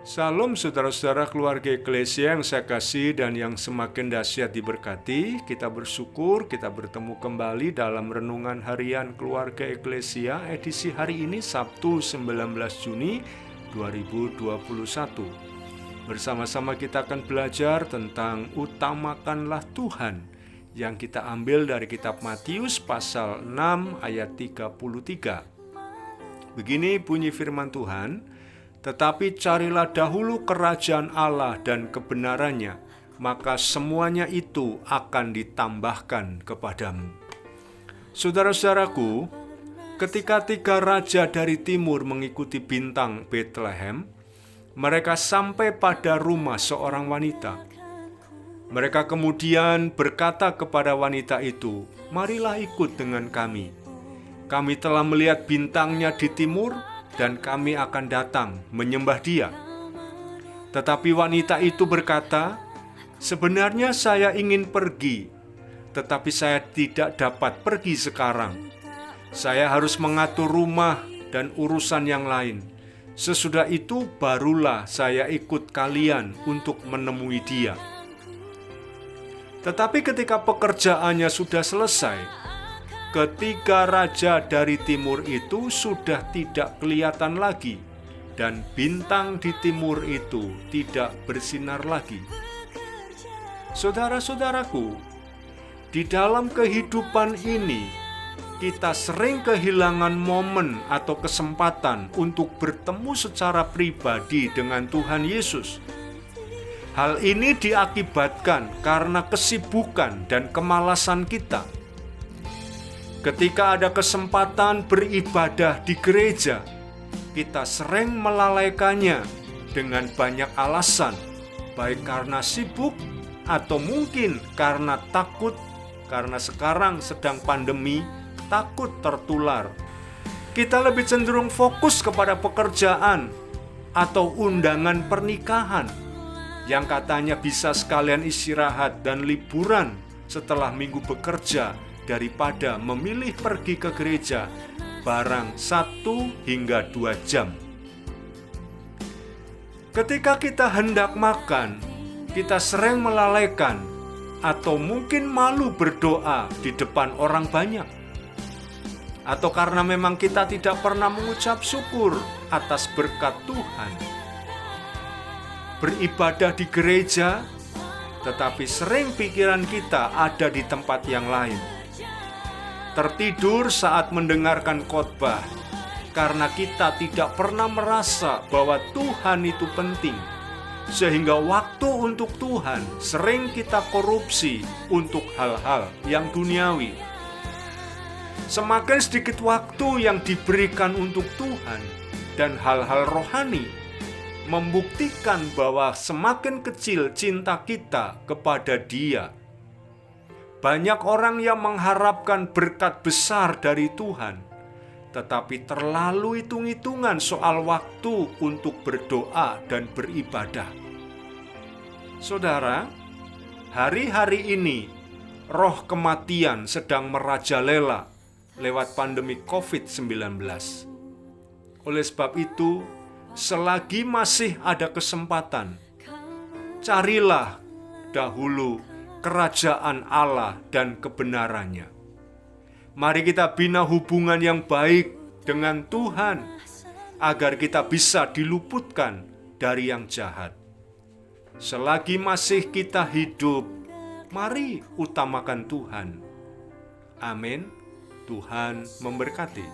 Salam saudara-saudara keluarga Eklesia yang saya kasih dan yang semakin dahsyat diberkati. Kita bersyukur kita bertemu kembali dalam Renungan Harian Keluarga Eklesia edisi hari ini Sabtu 19 Juni 2021. Bersama-sama kita akan belajar tentang utamakanlah Tuhan yang kita ambil dari kitab Matius pasal 6 ayat 33. Begini bunyi firman Tuhan, "Tetapi carilah dahulu kerajaan Allah dan kebenarannya, maka semuanya itu akan ditambahkan kepadamu." Saudara-saudaraku, ketika 3 raja dari timur mengikuti bintang Bethlehem, mereka sampai pada rumah seorang wanita. Mereka kemudian berkata kepada wanita itu, "Marilah ikut dengan kami. Kami telah melihat bintangnya di timur, dan kami akan datang menyembah dia." Tetapi wanita itu berkata, "Sebenarnya saya ingin pergi, tetapi saya tidak dapat pergi sekarang. Saya harus mengatur rumah dan urusan yang lain. Sesudah itu barulah saya ikut kalian untuk menemui dia." Tetapi ketika pekerjaannya sudah selesai, ketiga raja dari timur itu sudah tidak kelihatan lagi, dan bintang di timur itu tidak bersinar lagi. Saudara-saudaraku, di dalam kehidupan ini, kita sering kehilangan momen atau kesempatan untuk bertemu secara pribadi dengan Tuhan Yesus. Hal ini diakibatkan karena kesibukan dan kemalasan kita. Ketika ada kesempatan beribadah di gereja, kita sering melalaikannya dengan banyak alasan, baik karena sibuk atau mungkin karena takut, karena sekarang sedang pandemi, takut tertular. Kita lebih cenderung fokus kepada pekerjaan atau undangan pernikahan yang katanya bisa sekalian istirahat dan liburan setelah minggu bekerja, daripada memilih pergi ke gereja barang 1 hingga 2 jam. Ketika kita hendak makan, kita sering melalaikan atau mungkin malu berdoa di depan orang banyak. Atau karena memang kita tidak pernah mengucap syukur atas berkat Tuhan. Beribadah di gereja, tetapi sering pikiran kita ada di tempat yang lain. Tertidur saat mendengarkan khotbah karena kita tidak pernah merasa bahwa Tuhan itu penting, sehingga waktu untuk Tuhan sering kita korupsi untuk hal-hal yang duniawi. Semakin sedikit waktu yang diberikan untuk Tuhan dan hal-hal rohani, membuktikan bahwa semakin kecil cinta kita kepada Dia. Banyak orang yang mengharapkan berkat besar dari Tuhan, tetapi terlalu hitung-hitungan soal waktu untuk berdoa dan beribadah. Saudara, hari-hari ini roh kematian sedang merajalela lewat pandemi COVID-19. Oleh sebab itu, selagi masih ada kesempatan, carilah dahulu kerajaan Allah dan kebenarannya. Mari kita bina hubungan yang baik dengan Tuhan, agar kita bisa diluputkan dari yang jahat. Selagi masih kita hidup, mari utamakan Tuhan. Amin. Tuhan memberkati.